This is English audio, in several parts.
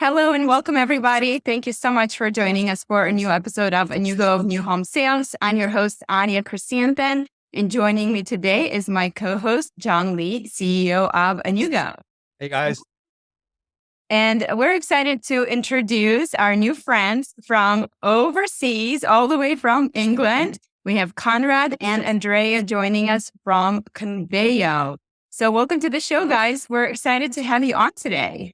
Hello and welcome, everybody. Thank you so much for joining us for a new episode of A New Go of New Home Sales. I'm your host, Anya Chrisanthon, and joining me today is my co-host, John Lee, CEO of A New Go. Hey, guys. And we're excited to introduce our new friends from overseas, all the way from England. We have Konrad and Andrea joining us from Conveyo. So welcome to the show, guys. We're excited to have you on today.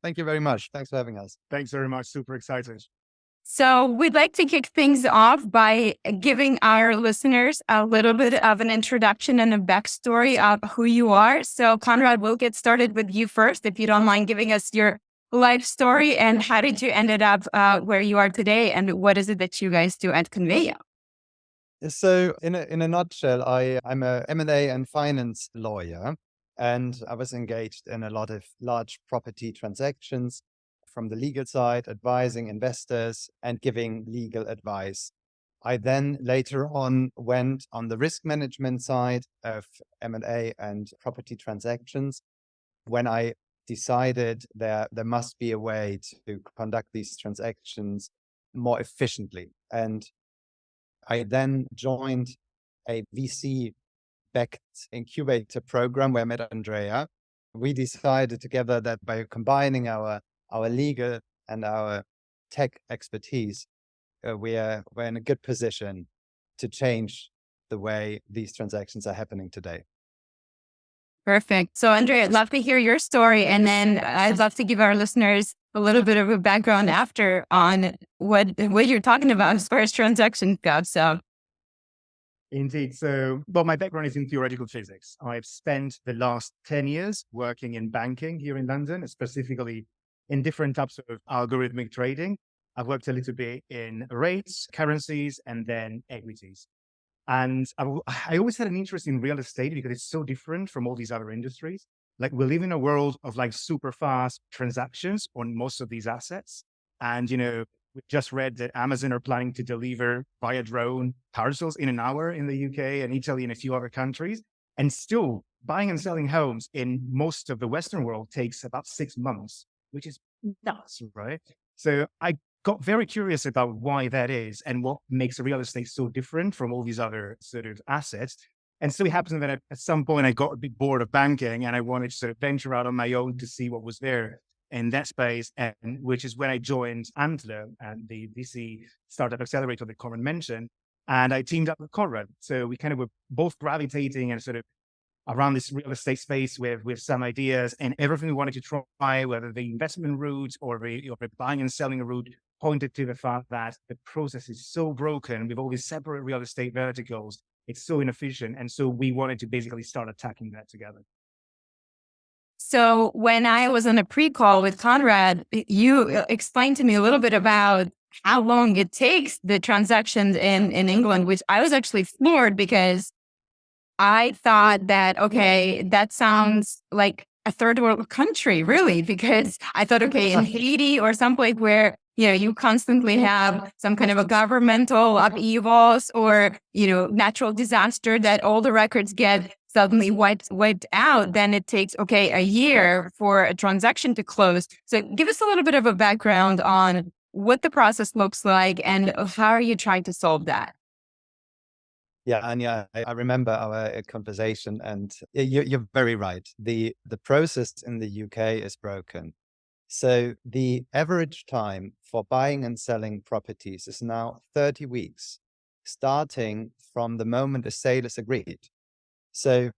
Thank you very much. Thanks for having us. Thanks very much. Super excited. So we'd like to kick things off by giving our listeners a little bit of an introduction and a backstory of who you are. So Konrad, we'll get started with you first, if you don't mind giving us your life story and how did you ended up where you are today and what is it that you guys do at Conveyo? So in a nutshell, I'm a M&A and finance lawyer, and I was engaged in a lot of large property transactions from the legal side, advising investors and giving legal advice. I then later on went on the risk management side of M&A and property transactions when I decided there must be a way to conduct these transactions more efficiently. And I then joined a VC-backed incubator program where I met Andrea. We decided together that by combining our legal and our tech expertise, we're in a good position to change the way these transactions are happening today. Perfect. So Andrea, I'd love to hear your story. And then I'd love to give our listeners a little bit of a background after on what you're talking about as far as transactions go. So Indeed. So, my background is in theoretical physics. I've spent the last 10 years working in banking here in London, specifically in different types of algorithmic trading. I've worked a little bit in rates, currencies, and then equities. And I always had an interest in real estate because it's so different from all these other industries. Like we live in a world of like super fast transactions on most of these assets. And, we just read that Amazon are planning to deliver via drone parcels in an hour in the UK and Italy and a few other countries. And still buying and selling homes in most of the Western world takes about 6 months, which is nuts, right? So I got very curious about why that is and what makes real estate so different from all these other sort of assets. And so it happened that at some point I got a bit bored of banking and I wanted to sort of venture out on my own to see what was there in that space, and which is when I joined Antler and the VC startup accelerator that Konrad mentioned. And I teamed up with Konrad. So we kind of were both gravitating and sort of around this real estate space with some ideas, and everything we wanted to try, whether the investment route or the buying and selling route, pointed to the fact that the process is so broken with all these separate real estate verticals. It's so inefficient. And so we wanted to basically start attacking that together. So when I was on a pre-call with Konrad, you explained to me a little bit about how long it takes the transactions in England, which I was actually floored because I thought that, okay, that sounds like a third world country, really, because I thought, okay, in Haiti or someplace where, you constantly have some kind of a governmental upheavals or, natural disaster that all the records get suddenly wiped out, then it takes, a year for a transaction to close. So give us a little bit of a background on what the process looks like and how are you trying to solve that? Yeah, Anya, I remember our conversation, and you're very right. The process in the UK is broken. So the average time for buying and selling properties is now 30 weeks, starting from the moment a sale is agreed. So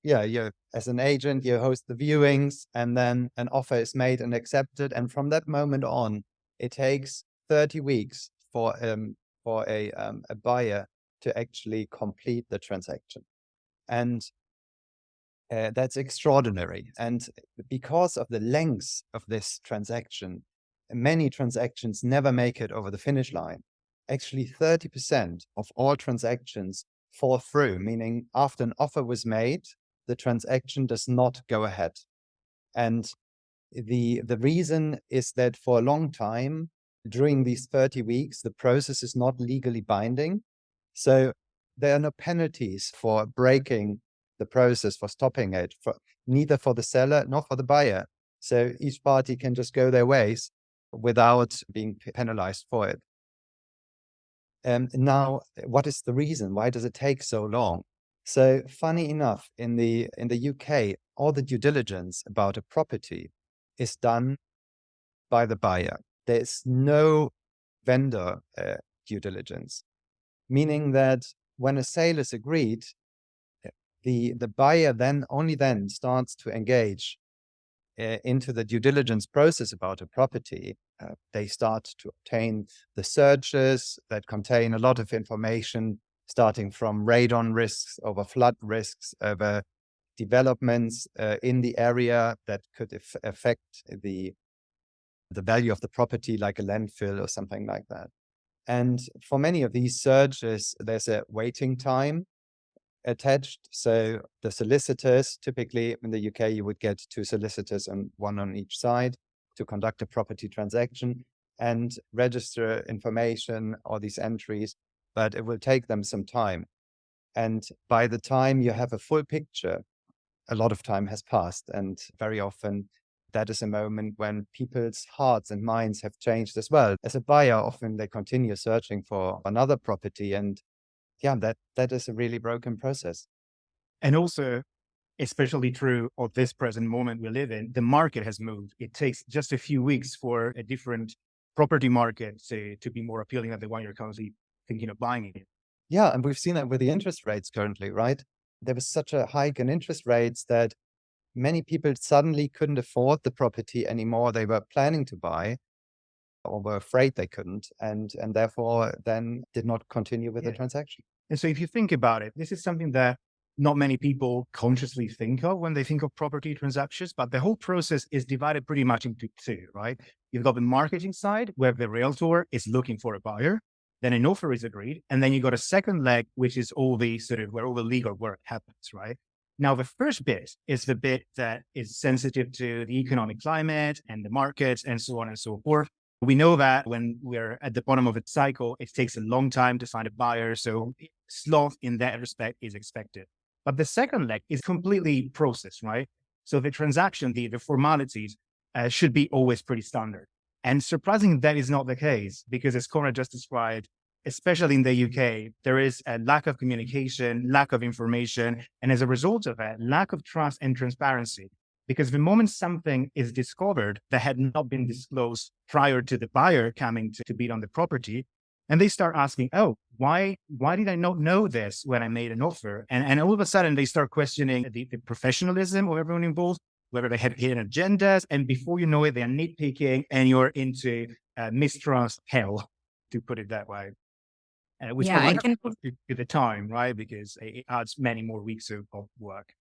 yeah, as an agent, you host the viewings and then an offer is made and accepted. And from that moment on, it takes 30 weeks for a buyer to actually complete the transaction. And that's extraordinary. And because of the length of this transaction, many transactions never make it over the finish line. Actually, 30% of all transactions fall through, meaning after an offer was made, the transaction does not go ahead. And the reason is that for a long time, during these 30 weeks, the process is not legally binding. So there are no penalties for breaking the process, for stopping it, neither for the seller nor for the buyer. So each party can just go their ways without being penalized for it. Now, what is the reason? Why does it take so long? So funny enough, in the UK, all the due diligence about a property is done by the buyer. There is no vendor due diligence, meaning that when a sale is agreed, the buyer only then starts to engage into the due diligence process about a property. They start to obtain the searches that contain a lot of information, starting from radon risks over flood risks, over developments in the area that could affect the value of the property, like a landfill or something like that. And for many of these searches, there's a waiting time attached. So the solicitors, typically in the UK, you would get 2 solicitors and 1 on each side to conduct a property transaction and register information, all these entries, but it will take them some time. And by the time you have a full picture, a lot of time has passed. And very often that is a moment when people's hearts and minds have changed as well. As a buyer, often they continue searching for another property, and yeah, that is a really broken process. And also, especially true of this present moment we live in, the market has moved. It takes just a few weeks for a different property market to be more appealing than the one you're currently thinking of buying in. Yeah, and we've seen that with the interest rates currently, right? There was such a hike in interest rates that many people suddenly couldn't afford the property anymore they were planning to buy, or were afraid they couldn't, and therefore then did not continue with the transaction. And so if you think about it, this is something that not many people consciously think of when they think of property transactions, but the whole process is divided pretty much into 2, right? You've got the marketing side, where the realtor is looking for a buyer, then an offer is agreed, and then you got a second leg, which is all the sort of where all the legal work happens, right? Now, the first bit is the bit that is sensitive to the economic climate and the markets and so on and so forth. We know that when we're at the bottom of a cycle, it takes a long time to find a buyer. So sloth in that respect is expected. But the second leg is completely process, right? So the transaction, the formalities should be always pretty standard. And surprisingly, that is not the case, because as Konrad just described, especially in the UK, there is a lack of communication, lack of information, and as a result of that, lack of trust and transparency. Because the moment something is discovered that had not been disclosed prior to the buyer coming to bid on the property, and they start asking, oh, why did I not know this when I made an offer? And all of a sudden, they start questioning the professionalism of everyone involved, whether they had hidden agendas, and before you know it, they're nitpicking, and you're into mistrust hell, to put it that way. Which I can. to the time, right? Because it adds many more weeks of work.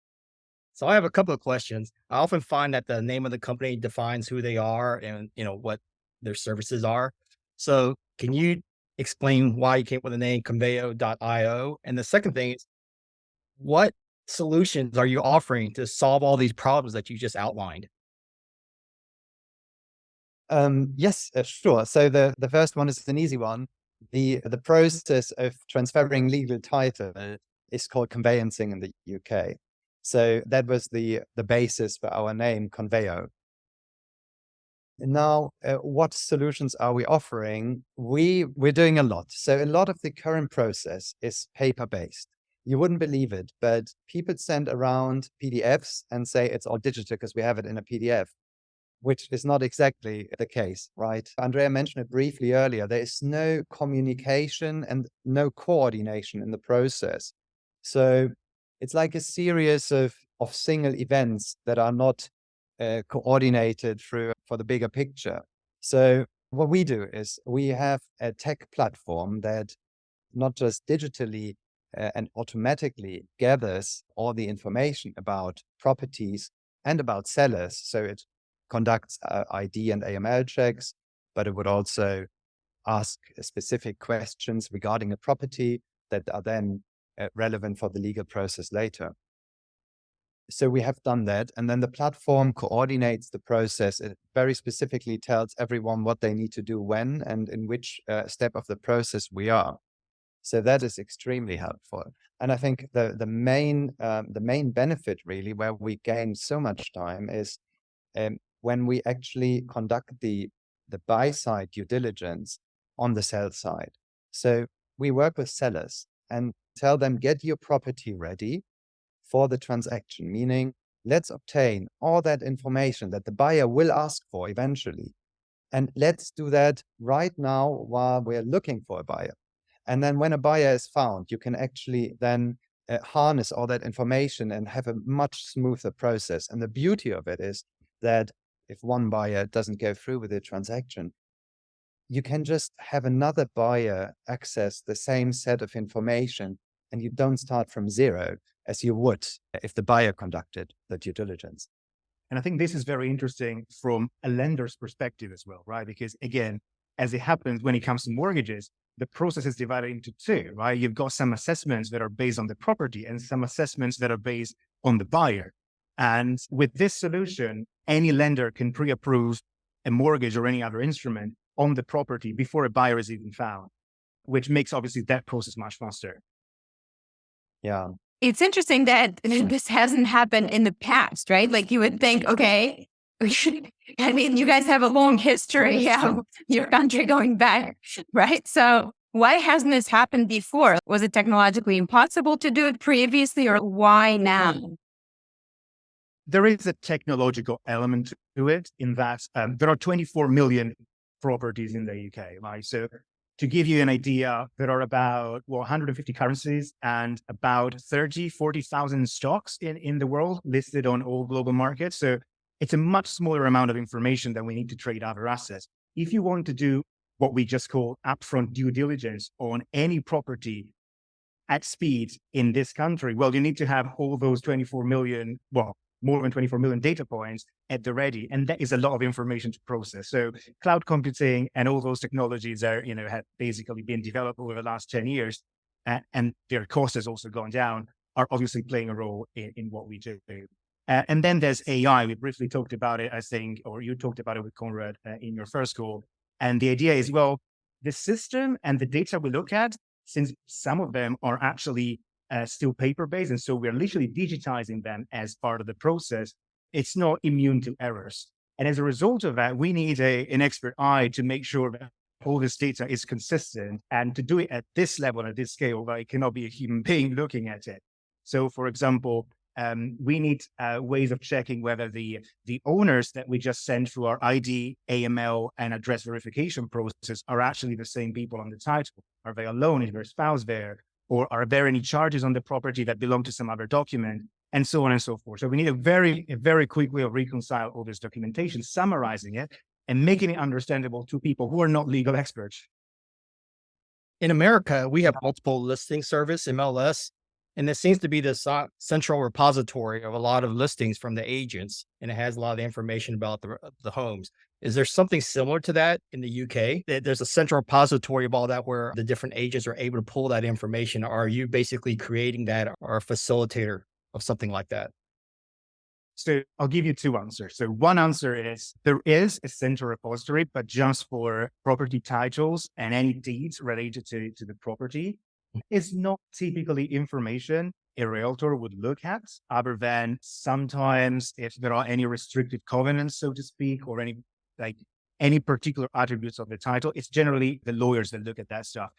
So I have a couple of questions. I often find that the name of the company defines who they are and what their services are. So can you explain why you came up with the name Conveyo.io? And the second thing is, what solutions are you offering to solve all these problems that you just outlined? Yes, sure. So the first one is an easy one. The process of transferring legal title is called conveyancing in the UK. So that was the basis for our name, Conveyo. Now, what solutions are we offering? We're doing a lot. So a lot of the current process is paper-based. You wouldn't believe it, but people send around PDFs and say it's all digital because we have it in a PDF, which is not exactly the case, right? Andrea mentioned it briefly earlier. There is no communication and no coordination in the process. So it's like a series of single events that are not coordinated for the bigger picture. So what we do is we have a tech platform that not just digitally and automatically gathers all the information about properties and about sellers. So it conducts ID and AML checks, but it would also ask specific questions regarding a property that are then relevant for the legal process later. So we have done that. And then the platform coordinates the process. It very specifically tells everyone what they need to do when and in which step of the process we are. So that is extremely helpful. And I think the main benefit really where we gain so much time is when we actually conduct the buy side due diligence on the sell side. So we work with sellers and tell them, get your property ready for the transaction, meaning let's obtain all that information that the buyer will ask for eventually. And let's do that right now while we're looking for a buyer. And then when a buyer is found, you can actually then harness all that information and have a much smoother process. And the beauty of it is that if one buyer doesn't go through with the transaction, you can just have another buyer access the same set of information, and you don't start from zero as you would if the buyer conducted the due diligence. And I think this is very interesting from a lender's perspective as well, right? Because again, as it happens when it comes to mortgages, the process is divided into two, right? You've got some assessments that are based on the property and some assessments that are based on the buyer. And with this solution, any lender can pre-approve a mortgage or any other instrument on the property before a buyer is even found, which makes obviously that process much faster. Yeah. It's interesting that this hasn't happened in the past, right? Like you would think, okay, I mean, you guys have a long history of your country going back, right? So why hasn't this happened before? Was it technologically impossible to do it previously, or why now? There is a technological element to it in that there are 24 million properties in the UK, right? So to give you an idea, there are about 150 currencies and about 40,000 stocks in the world listed on all global markets. So it's a much smaller amount of information than we need to trade other assets. If you want to do what we just call upfront due diligence on any property at speed in this country, well, you need to have all those 24 million, more than 24 million data points at the ready. And that is a lot of information to process. So cloud computing and all those technologies are, have basically been developed over the last 10 years, and their cost has also gone down, are obviously playing a role in what we do. And then there's AI. We briefly talked about it, I think, or you talked about it with Konrad in your first call. And the idea is, well, the system and the data we look at, since some of them are actually still paper-based, and so we're literally digitizing them as part of the process, it's not immune to errors. And as a result of that, we need an expert eye to make sure that all this data is consistent, and to do it at this level, at this scale, that it cannot be a human being looking at it. So, for example, we need ways of checking whether the owners that we just sent through our ID, AML, and address verification process are actually the same people on the title. Are they alone? Is their spouse there? Or are there any charges on the property that belong to some other document? And so on and so forth. So we need a very quick way of reconcile all this documentation, summarizing it, and making it understandable to people who are not legal experts. In America, we have multiple listing service, MLS, and it seems to be the central repository of a lot of listings from the agents, and it has a lot of the information about the homes. Is there something similar to that in the UK? There's a central repository of all that where the different agents are able to pull that information. Or are you basically creating that or a facilitator of something like that? So I'll give you two answers. So one answer is there is a central repository, but just for property titles and any deeds related to the property. It's not typically information a realtor would look at, other than sometimes if there are any restricted covenants, so to speak, or any particular attributes of the title. It's generally the lawyers that look at that stuff.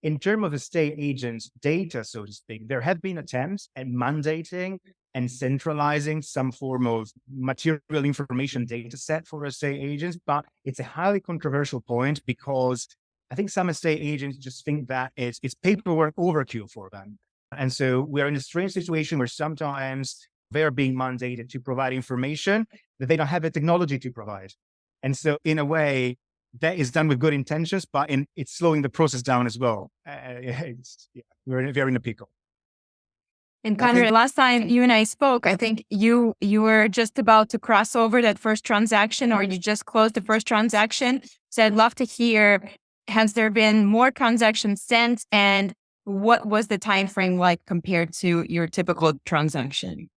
In terms of estate agents' data, so to speak, there have been attempts at mandating and centralizing some form of material information data set for estate agents, but it's a highly controversial point because I think some estate agents just think that it's paperwork overkill for them. And so we're in a strange situation where sometimes they're being mandated to provide information that they don't have the technology to provide. And so in a way, that is done with good intentions, but it's slowing the process down as well. We're in a pickle. And Konrad, last time you and I spoke, I think you were just about to cross over that first transaction, or you just closed the first transaction. So I'd love to hear, has there been more transactions since, and what was the time frame like compared to your typical transaction?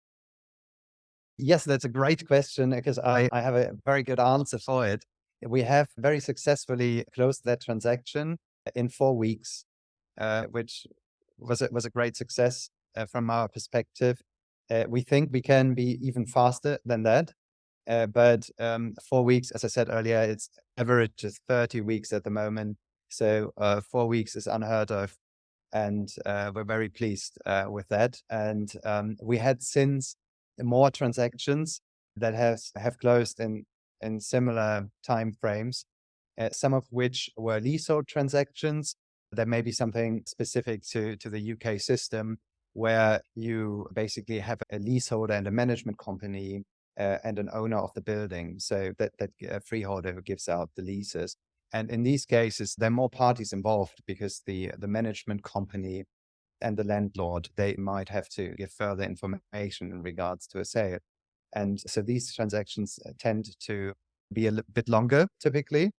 Yes, that's a great question because I have a very good answer for it. We have very successfully closed that transaction in 4 weeks, which was a great success from our perspective. We think we can be even faster than that. But 4 weeks, as I said earlier, its average is 30 weeks at the moment. So 4 weeks is unheard of. And we're very pleased with that. And we had since more transactions that have closed in similar time frames, some of which were leasehold transactions. There may be something specific to the UK system where you basically have a leaseholder and a management company and an owner of the building. So that freeholder who gives out the leases. And in these cases, there are more parties involved because the management company and the landlord, they might have to give further information in regards to a sale. And so these transactions tend to be a bit longer typically,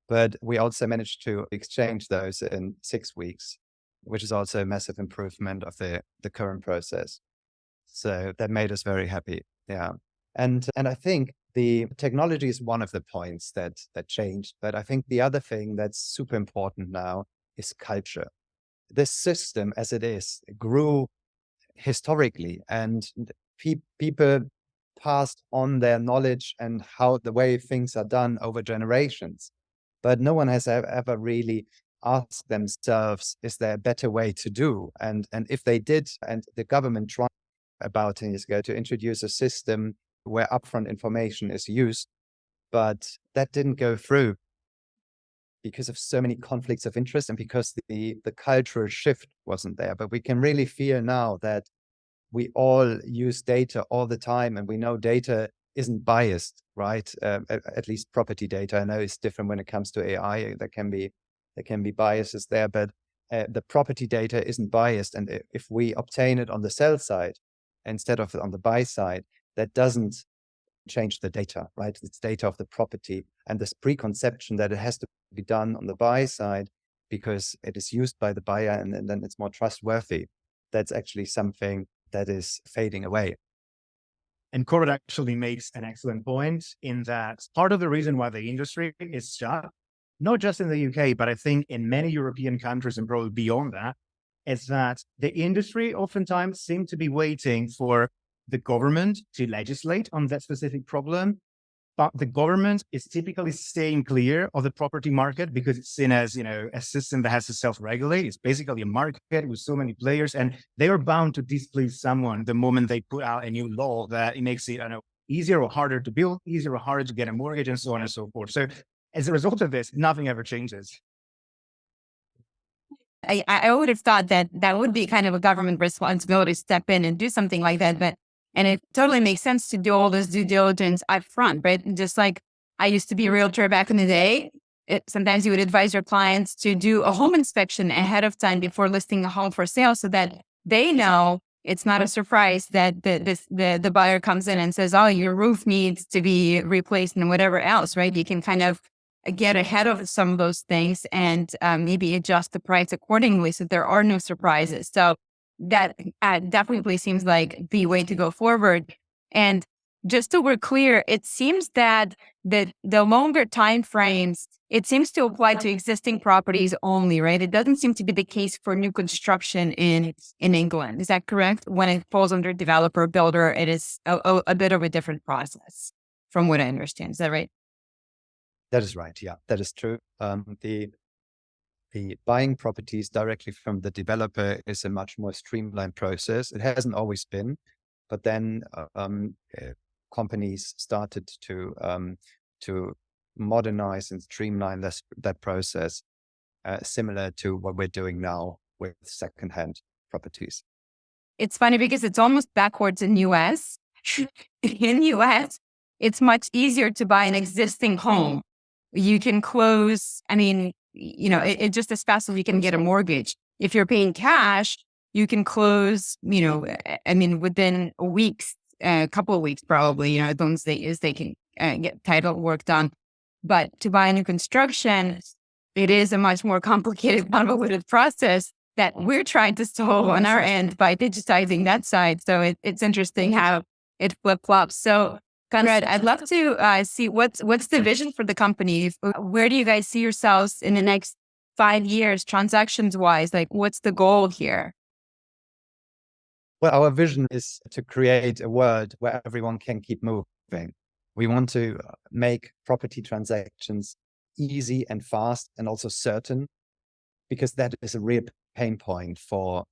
but we also managed to exchange those in 6 weeks, which is also a massive improvement of the current process. So that made us very happy. Yeah. And I think the technology is one of the points that changed. But I think the other thing that's super important now is culture. This system, as it is, grew historically, and people passed on their knowledge and how the way things are done over generations. But no one has ever really asked themselves, is there a better way to do? And if they did, and the government tried about 10 years ago to introduce a system where upfront information is used, but that didn't go through because of so many conflicts of interest and because the cultural shift wasn't there. But we can really feel now that we all use data all the time, and we know data isn't biased, right? At least property data. I know it's different when it comes to AI. There can be biases there, but the property data isn't biased. And if we obtain it on the sell side instead of on the buy side, that doesn't change the data, right? It's data of the property, and this preconception that it has to be done on the buy side because it is used by the buyer and then it's more trustworthy. That's actually something that is fading away. And Konrad actually makes an excellent point in that part of the reason why the industry is stuck, not just in the UK, but I think in many European countries and probably beyond that, is that the industry oftentimes seems to be waiting for the government to legislate on that specific problem. But the government is typically staying clear of the property market because it's seen as, a system that has to self-regulate. It's basically a market with so many players, and they are bound to displease someone the moment they put out a new law that it makes it, easier or harder to build, easier or harder to get a mortgage, and so on and so forth. So as a result of this, nothing ever changes. I would have thought that would be kind of a government responsibility to step in and do something like that. And it totally makes sense to do all this due diligence up front, right? Just like I used to be a realtor back in the day. Sometimes you would advise your clients to do a home inspection ahead of time before listing a home for sale so that they know it's not a surprise that the buyer comes in and says, oh, your roof needs to be replaced and whatever else, right? You can kind of get ahead of some of those things and maybe adjust the price accordingly so there are no surprises. So that definitely seems like the way to go forward. And just so we're clear, it seems that the longer time frames, it seems to apply to existing properties only, right? It doesn't seem to be the case for new construction in England. Is that correct? When it falls under developer builder, it is a bit of a different process from what I understand. Is that right? That is right. Yeah, that is true. The buying properties directly from the developer is a much more streamlined process. It hasn't always been, but then companies started to modernize and streamline that process, similar to what we're doing now with secondhand properties. It's funny because it's almost backwards in US. In US, it's much easier to buy an existing home. You can close, it just as fast as you can get a mortgage. If you're paying cash, you can close, within weeks, a couple of weeks probably, as long as they can get title work done. But to buy a new construction, it is a much more complicated, convoluted process that we're trying to solve on our end by digitizing that side. So it's interesting how it flip-flops. So Konrad, I'd love to see what's the vision for the company. Where do you guys see yourselves in the next 5 years, transactions-wise? Like, what's the goal here? Well, our vision is to create a world where everyone can keep moving. We want to make property transactions easy and fast and also certain, because that is a real pain point for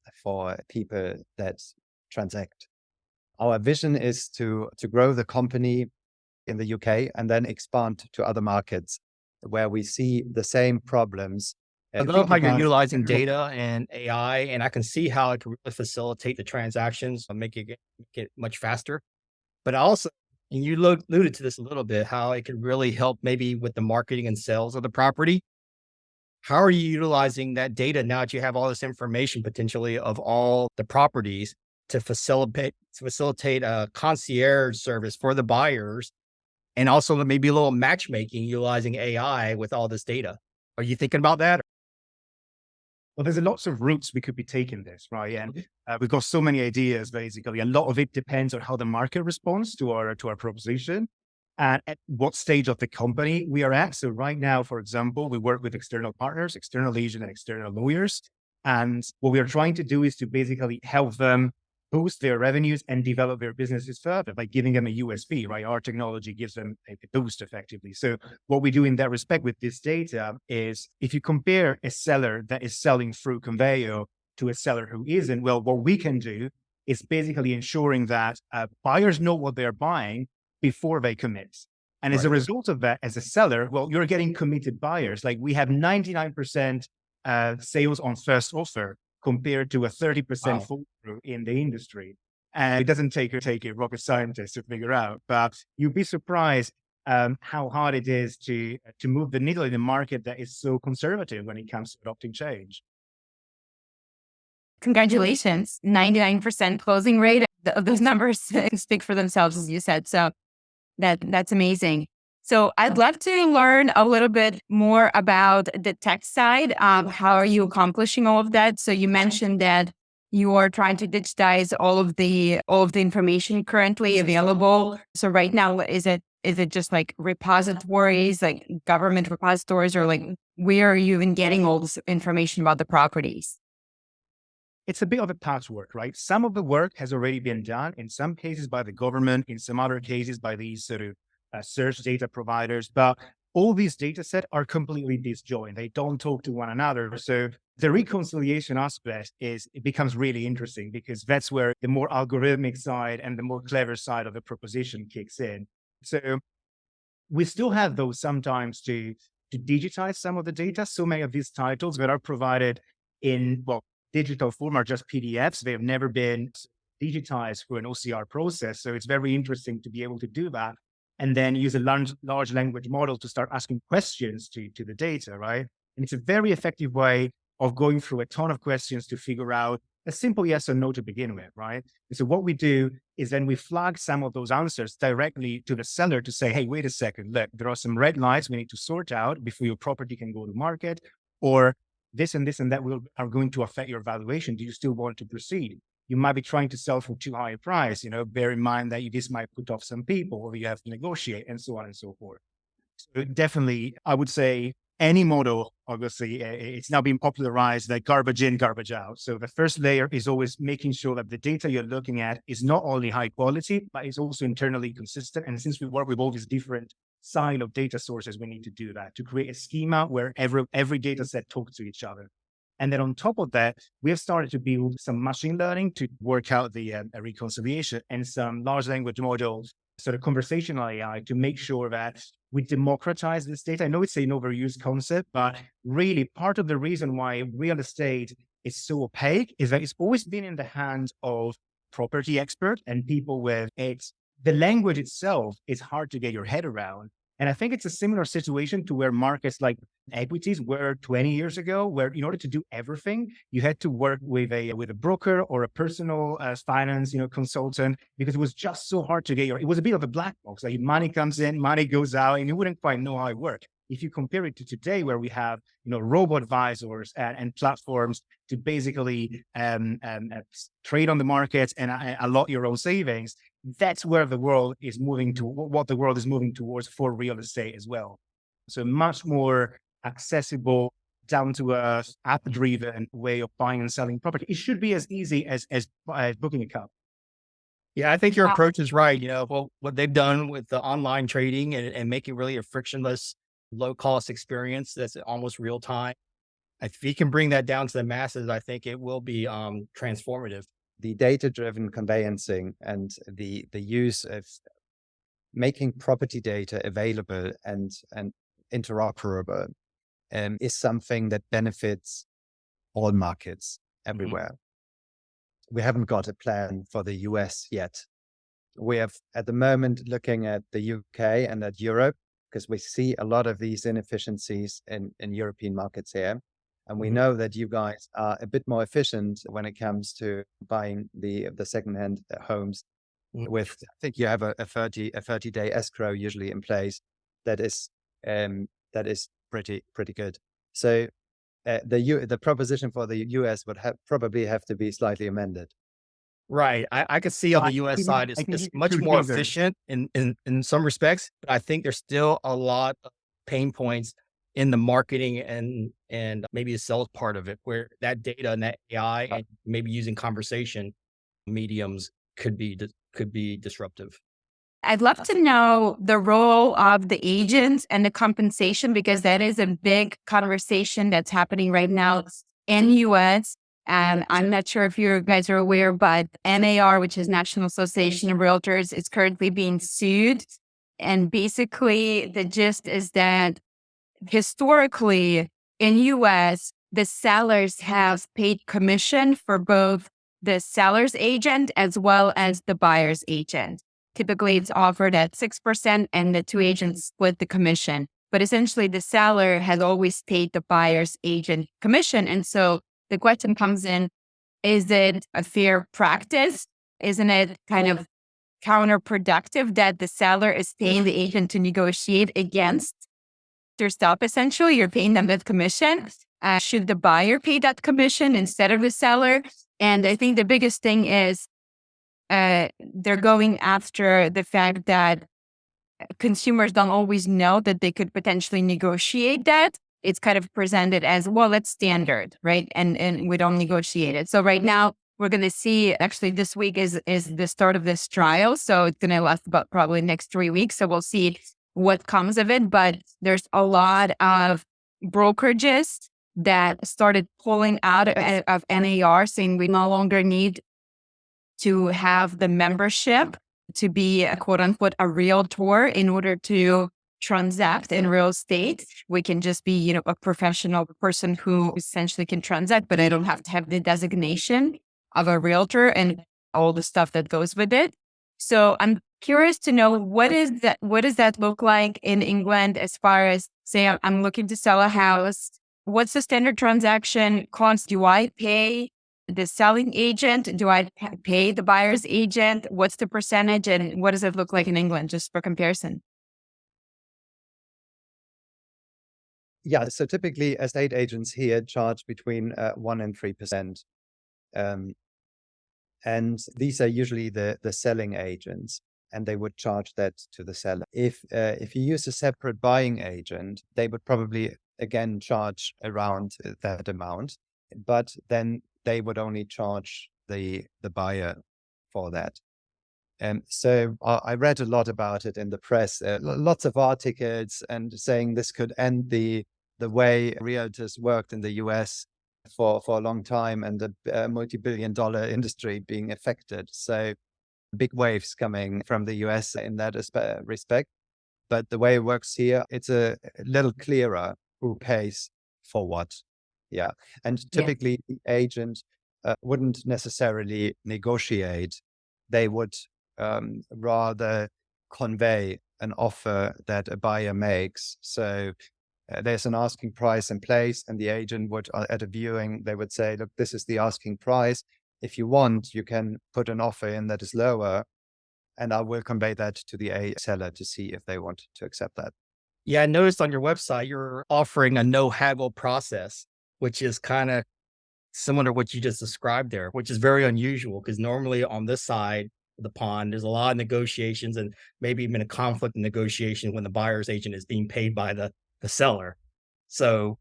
people that transact. Our vision is to grow the company in the UK and then expand to other markets where we see the same problems. I love how you're utilizing data and AI, and I can see how it can really facilitate the transactions and make it much faster. But also, and you alluded to this a little bit, how it can really help maybe with the marketing and sales of the property. How are you utilizing that data now that you have all this information potentially of all the properties to facilitate a concierge service for the buyers, and also maybe a little matchmaking utilizing AI with all this data? Are you thinking about that? Well, there's lots of routes we could be taking this, right? And we've got so many ideas, basically. A lot of it depends on how the market responds to our proposition and at what stage of the company we are at. So right now, for example, we work with external partners, external agents and external lawyers. And what we are trying to do is to basically help them boost their revenues and develop their businesses further by giving them a USP, right? Our technology gives them a boost effectively. So what we do in that respect with this data is, if you compare a seller that is selling through Conveyo to a seller who isn't, well, what we can do is basically ensuring that buyers know what they're buying before they commit. And as a result of that, as a seller, well, you're getting committed buyers. Like, we have 99% sales on first offer, compared to a 30% fall through in the industry. And it doesn't take a rocket scientist to figure out, but you'd be surprised how hard it is to move the needle in a market that is so conservative when it comes to adopting change. Congratulations. 99% closing rate. Those numbers speak for themselves, as you said. So that's amazing. So I'd love to learn a little bit more about the tech side. How are you accomplishing all of that? So you mentioned that you are trying to digitize all of the information currently available. So right now, is it just like repositories, like government repositories, or like where are you even getting all this information about the properties? It's a bit of a patchwork, right? Some of the work has already been done, in some cases by the government, in some other cases by these sort of search data providers, but all these data sets are completely disjoint. They don't talk to one another. So the reconciliation aspect it becomes really interesting, because that's where the more algorithmic side and the more clever side of the proposition kicks in. So we still have those sometimes to digitize some of the data. So many of these titles that are provided in, well, digital form are just PDFs. They have never been digitized through an OCR process. So it's very interesting to be able to do that, and then use a large language model to start asking questions to the data, right? And it's a very effective way of going through a ton of questions to figure out a simple yes or no to begin with, right? And so what we do is then we flag some of those answers directly to the seller to say, hey, wait a second, look, there are some red lights we need to sort out before your property can go to market, or this and this and that are going to affect your valuation. Do you still want to proceed? You might be trying to sell for too high a price. Bear in mind that this might put off some people, or you have to negotiate, and so on and so forth. So definitely, I would say any model, obviously, it's now being popularized like garbage in, garbage out. So the first layer is always making sure that the data you're looking at is not only high quality, but it's also internally consistent. And since we work with all these different side of data sources, we need to do that to create a schema where every data set talks to each other. And then on top of that, we have started to build some machine learning to work out the reconciliation, and some large language models, sort of conversational AI, to make sure that we democratize this data. I know it's an overused concept, but really part of the reason why real estate is so opaque is that it's always been in the hands of property experts and people with it. The language itself is hard to get your head around. And I think it's a similar situation to where markets like equities were 20 years ago, where in order to do everything, you had to work with a broker or a personal finance consultant, because it was just so hard to get it was a bit of a black box. Like, money comes in, money goes out, and you wouldn't quite know how it worked. If you compare it to today, where we have robo advisors and platforms to basically trade on the markets and allot your own savings, that's where the world is moving to, what the world is moving towards for real estate as well. So much more accessible, down to earth, app driven way of buying and selling property. It should be as easy as booking a cab. Yeah, I think your approach is right. Well, what they've done with the online trading and making really a frictionless, low cost experience that's almost real time. If you can bring that down to the masses, I think it will be transformative. The data-driven conveyancing and the use of making property data available and interoperable is something that benefits all markets everywhere. We haven't got a plan for the US yet. We have at the moment looking at the UK and at Europe, because we see a lot of these inefficiencies in European markets here. And we know that you guys are a bit more efficient when it comes to buying the secondhand homes. With, I think you have a 30-day escrow usually in place that is pretty good. So the proposition for the US would probably have to be slightly amended. Right. I could see on the US side, I think it's you much two more things are- efficient in some respects, but I think there's still a lot of pain points in the marketing and maybe the sales part of it, where that data and that AI and maybe using conversation mediums could be disruptive. I'd love to know the role of the agents and the compensation, because that is a big conversation that's happening right now in US. And I'm not sure if you guys are aware, but NAR, which is National Association of Realtors, is currently being sued. And basically the gist is that historically in US, the sellers have paid commission for both the seller's agent as well as the buyer's agent. Typically, it's offered at 6% and the two agents split the commission. But essentially, the seller has always paid the buyer's agent commission. And so the question comes in, is it a fair practice? Isn't it kind of counterproductive that the seller is paying the agent to negotiate against their stuff? Essentially, you're paying them that commission. Should the buyer pay that commission instead of the seller? And I think the biggest thing is, they're going after the fact that consumers don't always know that they could potentially negotiate that. It's kind of presented as, well, it's standard, right? And we don't negotiate it. So right now we're going to see, actually this week is the start of this trial. So it's going to last about probably next 3 weeks. So we'll see what comes of it. But there's a lot of brokerages that started pulling out of NAR, saying we no longer need to have the membership to be a quote unquote a realtor in order to transact in real estate. We can just be, a professional person who essentially can transact, but I don't have to have the designation of a realtor and all the stuff that goes with it. So I'm curious to know, what does that look like in England as far as, say, I'm looking to sell a house. What's the standard transaction cost? Do I pay the selling agent? Do I pay the buyer's agent? What's the percentage, and what does it look like in England, just for comparison? Yeah, so typically estate agents here charge between 1% and 3%. And these are usually the selling agents, and they would charge that to the seller. If you use a separate buying agent, they would probably again charge around that amount, but then they would only charge the buyer for that. So I read a lot about it in the press, lots of articles, and saying this could end the way realtors worked in the US for a long time, and a multi-billion-dollar industry being affected. So big waves coming from the US in that respect. But the way it works here, it's a little clearer who pays for what. Yeah. And typically the agent wouldn't necessarily negotiate. They would rather convey an offer that a buyer makes. So there's an asking price in place, and the agent would, at a viewing, they would say, look, this is the asking price. If you want, you can put an offer in that is lower, and I will convey that to the seller to see if they want to accept that. Yeah, I noticed on your website, you're offering a no haggle process, which is kind of similar to what you just described there, which is very unusual because normally on this side of the pond, there's a lot of negotiations and maybe even a conflict in negotiation when the buyer's agent is being paid by the seller. So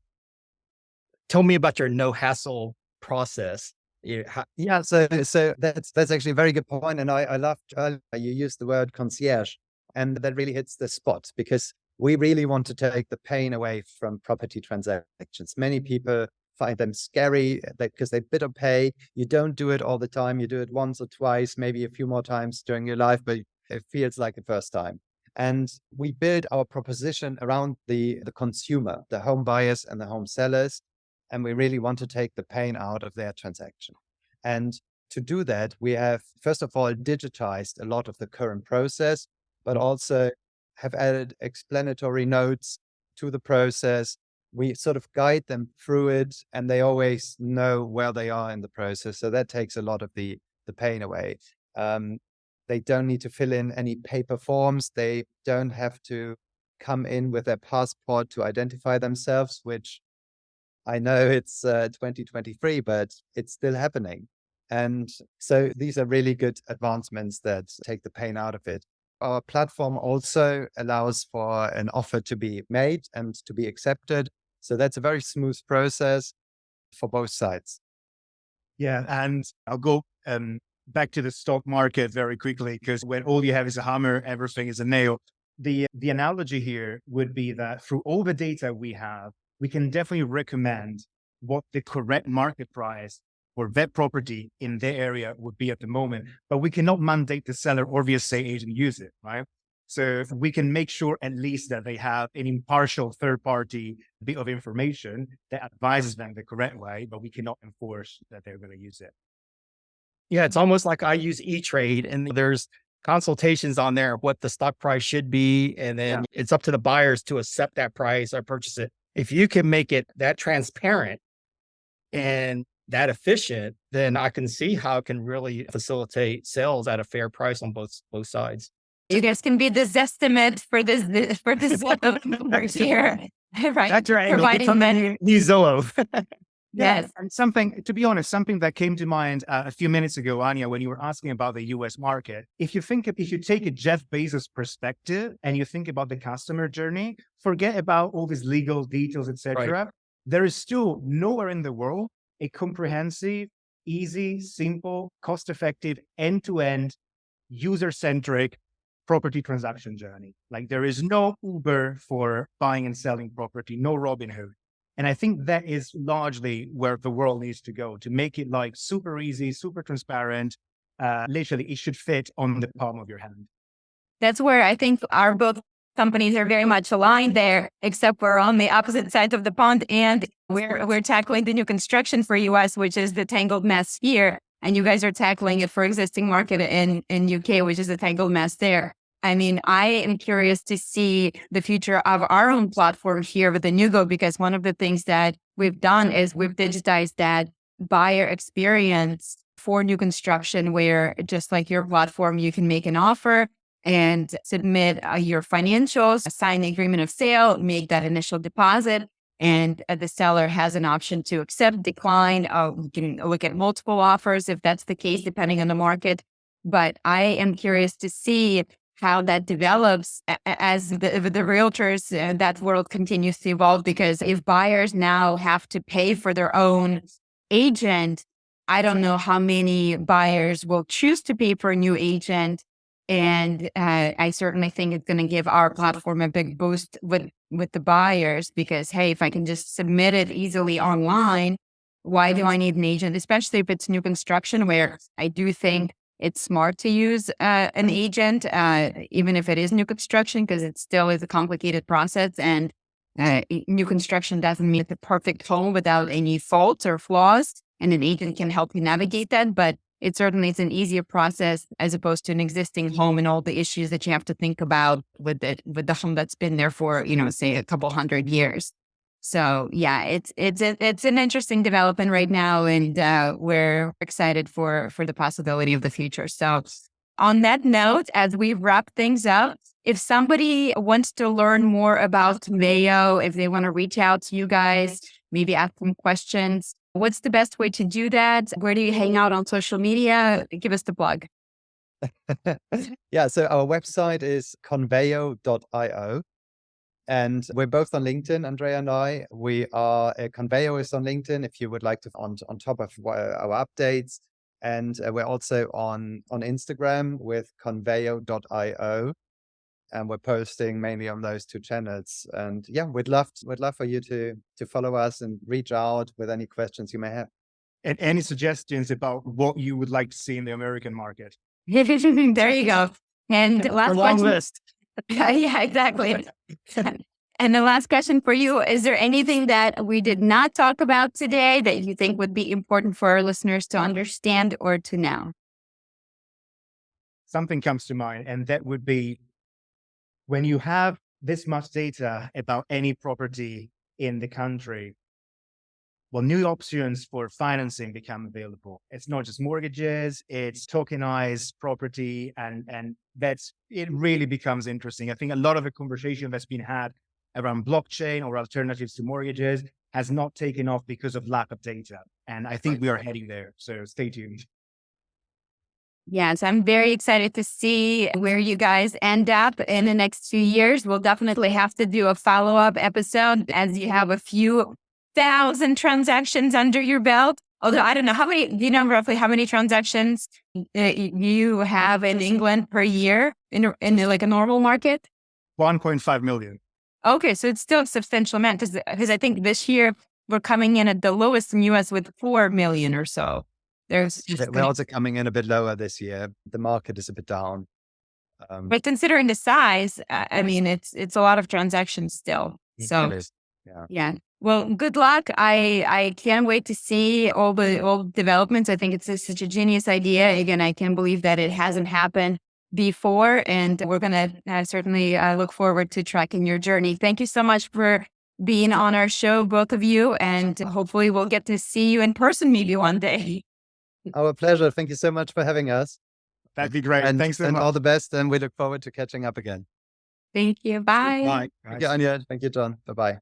tell me about your no hassle process Yeah, so that's actually a very good point, and I loved you used the word concierge, and that really hits the spot because we really want to take the pain away from property transactions. Many people find them scary because they bid or pay. You don't do it all the time. You do it once or twice, maybe a few more times during your life, but it feels like the first time. And we build our proposition around the consumer, the home buyers and the home sellers. And we really want to take the pain out of their transaction. And to do that, we have, first of all, digitized a lot of the current process, but also have added explanatory notes to the process. We sort of guide them through it, and they always know where they are in the process. So that takes a lot of the pain away. They don't need to fill in any paper forms. They don't have to come in with their passport to identify themselves, which I know it's 2023, but it's still happening. And so these are really good advancements that take the pain out of it. Our platform also allows for an offer to be made and to be accepted. So that's a very smooth process for both sides. Yeah, and I'll go back to the stock market very quickly, because when all you have is a hammer, everything is a nail. The analogy here would be that through all the data we have, we can definitely recommend what the correct market price for that property in their area would be at the moment, but we cannot mandate the seller or the estate agent use it, right? So we can make sure at least that they have an impartial third party bit of information that advises them the correct way, but we cannot enforce that they're going to use it. Yeah, it's almost like I use E-Trade, and there's consultations on there of what the stock price should be, and then it's up to the buyers to accept that price or purchase it. If you can make it that transparent and that efficient, then I can see how it can really facilitate sales at a fair price on both sides. You guys can be the Zestimate for this year, right? That's right. Providing new Zillow. Yes. And something, to be honest, something that came to mind a few minutes ago, Anya, when you were asking about the US market, if you take a Jeff Bezos perspective and you think about the customer journey, forget about all these legal details, etc. Right. There is still nowhere in the world a comprehensive, easy, simple, cost-effective, end-to-end, user-centric property transaction journey. Like there is no Uber for buying and selling property, no Robinhood. And I think that is largely where the world needs to go, to make it like super easy, super transparent. Literally, it should fit on the palm of your hand. That's where I think our both companies are very much aligned there, except we're on the opposite side of the pond, and we're tackling the new construction for US, which is the tangled mess here, and you guys are tackling it for existing market in UK, which is a tangled mess there. I mean, I am curious to see the future of our own platform here with the Nugo, because one of the things that we've done is we've digitized that buyer experience for new construction, where just like your platform, you can make an offer and submit your financials, sign the agreement of sale, make that initial deposit, and the seller has an option to accept, decline. You can look at multiple offers if that's the case, depending on the market. But I am curious to see how that develops as the realtors, that world continues to evolve, because if buyers now have to pay for their own agent, I don't know how many buyers will choose to pay for a new agent. And I certainly think it's going to give our platform a big boost with the buyers, because, hey, if I can just submit it easily online, why do I need an agent? Especially if it's new construction, where I do think it's smart to use an agent, even if it is new construction, because it still is a complicated process. And new construction doesn't mean it's a perfect home without any faults or flaws, and an agent can help you navigate that. But it certainly is an easier process as opposed to an existing home and all the issues that you have to think about with the home that's been there for, say a couple 100 years. So yeah, it's an interesting development right now, and we're excited for the possibility of the future. So on that note, as we wrap things up, if somebody wants to learn more about Conveyo, if they want to reach out to you guys, maybe ask some questions, what's the best way to do that? Where do you hang out on social media? Give us the plug. Yeah, so our website is conveyo.io. And we're both on LinkedIn, Andrea and I. We are, Conveyo is on LinkedIn if you would like to, on top of our updates. And we're also on Instagram with conveyo.io. And we're posting mainly on those two channels. And yeah, we'd love for you to follow us and reach out with any questions you may have. And any suggestions about what you would like to see in the American market? There you go. And A last long question. list. Yeah, exactly. And the last question for you, is there anything that we did not talk about today that you think would be important for our listeners to understand or to know? Something comes to mind, and that would be when you have this much data about any property in the country, well, new options for financing become available. It's not just mortgages, it's tokenized property, and it really becomes interesting. I think a lot of the conversation that's been had around blockchain or alternatives to mortgages has not taken off because of lack of data. And I think we are heading there. So stay tuned. Yes, I'm very excited to see where you guys end up in the next few years. We'll definitely have to do a follow-up episode as you have a few thousand transactions under your belt. Although I don't know do you know roughly how many transactions you have in England per year in like a normal market? 1.5 million. Okay, so it's still a substantial amount because I think this year we're coming in at the lowest in US with 4 million or so. We're also coming in a bit lower this year. The market is a bit down. But considering the size, I mean, it's a lot of transactions still. So it is. yeah. Well, good luck. I can't wait to see all the developments. I think it's such a genius idea. Again, I can't believe that it hasn't happened before, and we're going to certainly look forward to tracking your journey. Thank you so much for being on our show, both of you, and hopefully we'll get to see you in person maybe one day. Our pleasure. Thank you so much for having us. That'd be great. And, Thanks so much. all the best. And we look forward to catching up again. Thank you. Bye. Bye. Thank you, Anya. Thank you, John. Bye-bye.